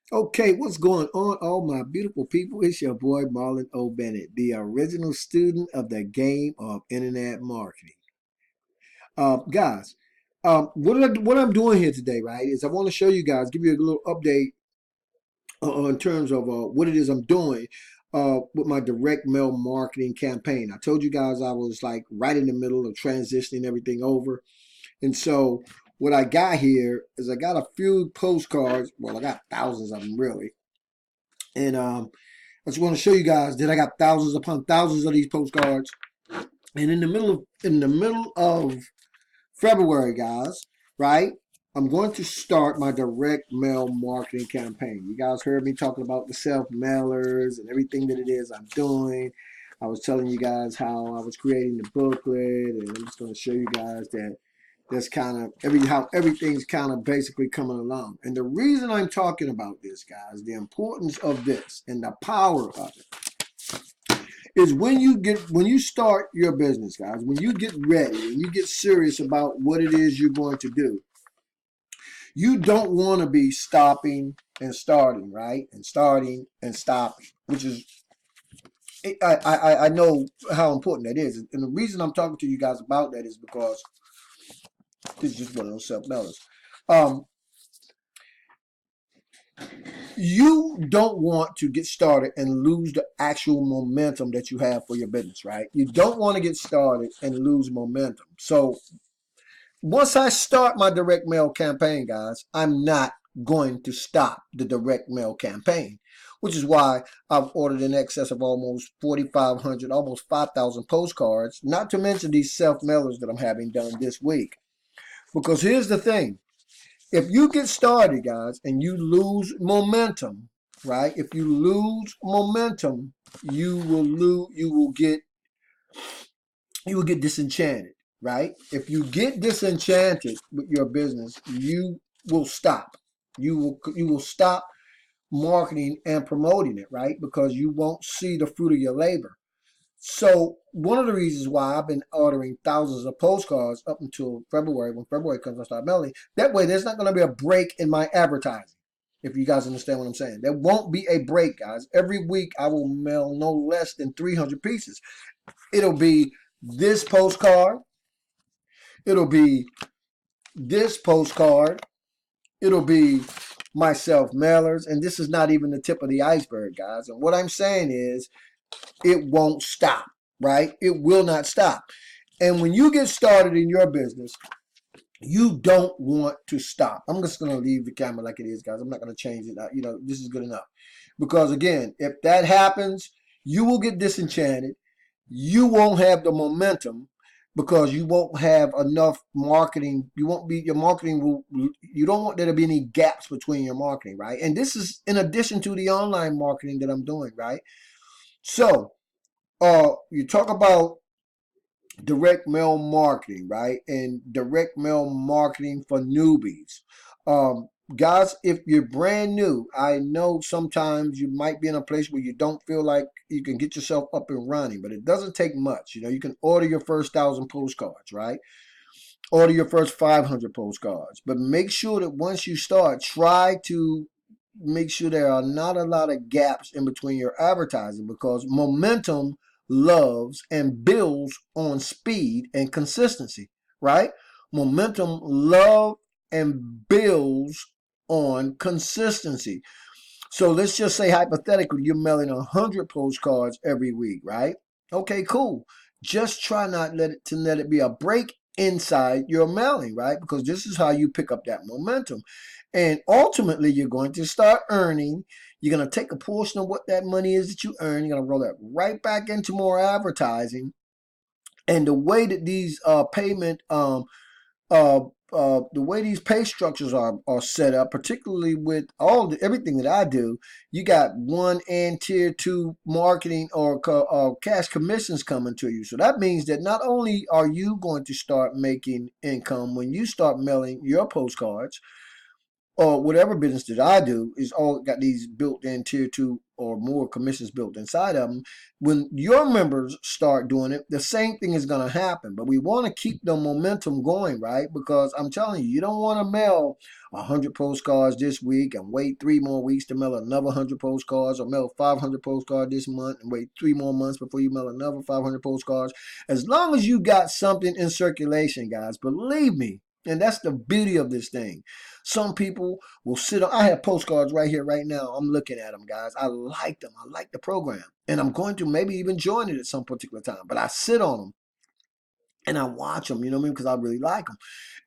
Okay, what's going on, all my beautiful people? It's your boy Marlon O Bennett, the original student of the game of internet marketing. Guys, what I'm doing here today, right, is I want to show you guys, give you a little update in terms of what it is I'm doing with my direct mail marketing campaign. I told you guys I was like right in the middle of transitioning everything over, and so what I got here is I got a few postcards. Well, I got thousands of them really, and I just want to show you guys that I got thousands upon thousands of these postcards. And in the middle of February, guys, right? I'm going to start my direct mail marketing campaign. You guys heard me talking about the self mailers and everything that it is I'm doing. I was telling you guys how I was creating the booklet, and I'm just going to show you guys that that's kind of how everything's kind of basically coming along. And the reason I'm talking about this, guys, the importance of this and the power of it is when you start your business, guys, when you get ready and you get serious about what it is you're going to do, you don't want to be stopping and starting, right? And starting and stopping, which is I know how important that is. And the reason I'm talking to you guys about that is because this is just one of those self-mailers. Um, you don't want to get started and lose the actual momentum that you have for your business, right? You don't want to get started and lose momentum. So once I start my direct mail campaign, guys, I'm not going to stop the direct mail campaign, which is why I've ordered in excess of almost 4,500, almost 5,000 postcards, not to mention these self-mailers that I'm having done this week. Because here's the thing. If you get started, guys, and you lose momentum, right? If you lose momentum, you will get disenchanted, right? If you get disenchanted with your business, you will stop. You will stop marketing and promoting it, right? Because you won't see the fruit of your labor. So one of the reasons why I've been ordering thousands of postcards up until February, when February comes, I start mailing. That way, there's not going to be a break in my advertising. If you guys understand what I'm saying, there won't be a break, guys. Every week, I will mail no less than 300 pieces. It'll be this postcard. It'll be this postcard. It'll be my self mailers, and this is not even the tip of the iceberg, guys. And what I'm saying is, it won't stop, right? It will not stop. And when you get started in your business, you don't want to stop. I'm just going to leave the camera like it is, guys. I'm not going to change it. This is good enough. Because again, if that happens, you will get disenchanted. You won't have the momentum because you won't have enough marketing. Your marketing you don't want there to be any gaps between your marketing, right? And this is in addition to the online marketing that I'm doing, right? So, you talk about direct mail marketing, right? And direct mail marketing for newbies. Guys, if you're brand new, I know sometimes you might be in a place where you don't feel like you can get yourself up and running, but it doesn't take much. You can order your first 1,000 postcards, right? Order your first 500 postcards, but make sure that once you start, try to make sure there are not a lot of gaps in between your advertising because momentum loves and builds on speed and consistency, right? Momentum love and builds on consistency. So let's just say hypothetically you're mailing 100 postcards every week, right? Okay, cool. Just try not to let it be a break inside your mailing, right? Because this is how you pick up that momentum. And ultimately, you're going to start earning. You're going to take a portion of what that money is that you earn. You're going to roll that right back into more advertising. And the way that these the way these pay structures are set up, particularly with everything that I do, you got 1 and tier 2 marketing or cash commissions coming to you. So that means that not only are you going to start making income when you start mailing your postcards, or whatever business that I do is all got these built-in tier 2 or more commissions built inside of them. When your members start doing it, the same thing is going to happen. But we want to keep the momentum going, right? Because I'm telling you, you don't want to mail 100 postcards this week and wait 3 more weeks to mail another 100 postcards, or mail 500 postcards this month and wait 3 more months before you mail another 500 postcards. As long as you got something in circulation, guys, believe me, and that's the beauty of this thing. Some people will sit on, I have postcards right here, right now. I'm looking at them, guys. I like them. I like the program. And I'm going to maybe even join it at some particular time. But I sit on them and I watch them, you know what I mean? Because I really like them.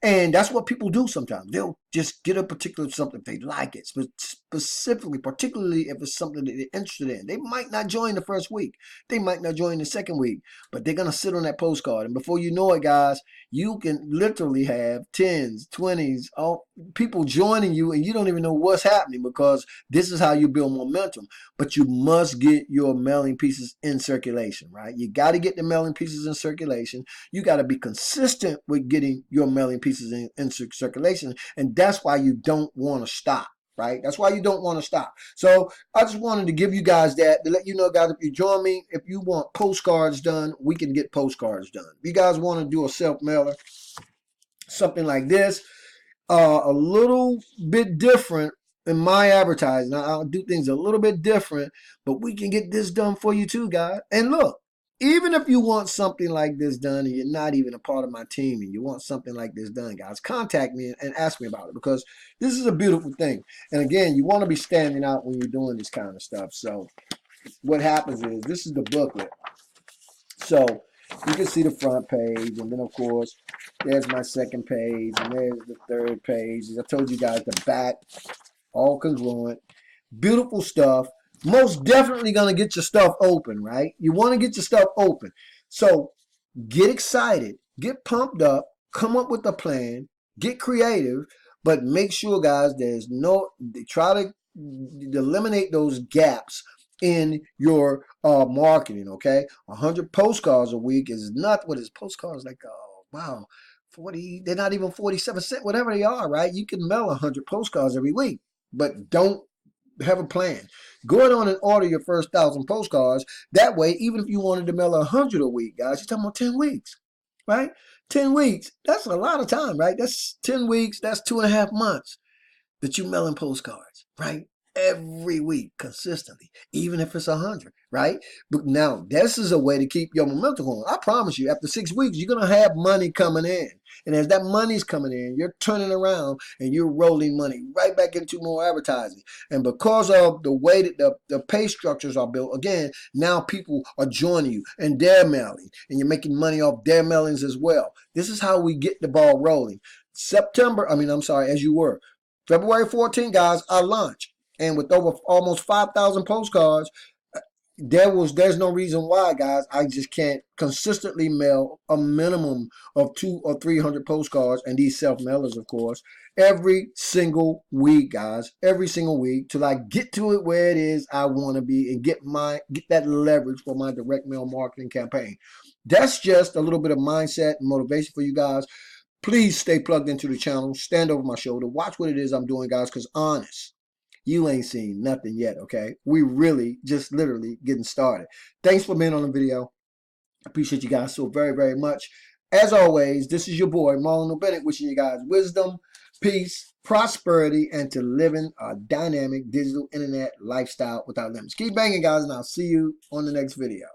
And that's what people do sometimes. They'll just get a particular something if they like it. Specifically, particularly if it's something that they're interested in. They might not join the first week. They might not join the second week. But they're going to sit on that postcard. And before you know it, guys, you can literally have 10s, 20s, all people joining you, and you don't even know what's happening, because this is how you build momentum. But you must get your mailing pieces in circulation, right? You got to get the mailing pieces in circulation. You got to be consistent with getting your mailing pieces in circulation. And that's why you don't want to stop. Right? That's why you don't want to stop. So I just wanted to give you guys that, to let you know, guys, if you join me, if you want postcards done, we can get postcards done. If you guys want to do a self-mailer, something like this, a little bit different in my advertising. I'll do things a little bit different, but we can get this done for you too, guys. And look, even if you want something like this done and you're not even a part of my team and you want something like this done, guys, contact me and ask me about it, because this is a beautiful thing. And again, you want to be standing out when you're doing this kind of stuff. So what happens is, this is the booklet. So you can see the front page, and then of course there's my second page, and there's the third page. As I told you guys, the back, all congruent, beautiful stuff. Most definitely going to get your stuff open, right? You want to get your stuff open. So get excited, get pumped up, come up with a plan, get creative, but make sure, guys, try to eliminate those gaps in your marketing, okay? 100 postcards a week is not, what is postcards like? Oh, wow. 40, they're not even 47 cents, whatever they are, right? You can mail 100 postcards every week, but don't have a plan. Go on and order your first 1,000 postcards. That way, even if you wanted to mail 100 a week, guys, you're talking about 10 weeks, right? 10 weeks, that's a lot of time, right? That's 10 weeks, that's 2.5 months that you mailing postcards, right? Every week, consistently, even if it's 100, right? But now, this is a way to keep your momentum going. I promise you, after 6 weeks, you're going to have money coming in. And as that money's coming in, you're turning around and you're rolling money right back into more advertising. And because of the way that the pay structures are built, again, now people are joining you and they're mailing, and you're making money off their mailings as well. This is how we get the ball rolling. As you were. February 14th, guys, I launch. And with over almost 5,000 postcards, there's no reason why, guys, I just can't consistently mail a minimum of 200 or 300 postcards, and these self-mailers, of course, every single week, guys, every single week, till I get to it where it is I want to be and get that leverage for my direct mail marketing campaign. That's just a little bit of mindset and motivation for you guys. Please stay plugged into the channel. Stand over my shoulder. Watch what it is I'm doing, guys, because honest, you ain't seen nothing yet, okay? We really just literally getting started. Thanks for being on the video. I appreciate you guys so very, very much. As always, this is your boy, Marlon O Bennett, wishing you guys wisdom, peace, prosperity, and to living a dynamic digital internet lifestyle without limits. Keep banging, guys, and I'll see you on the next video.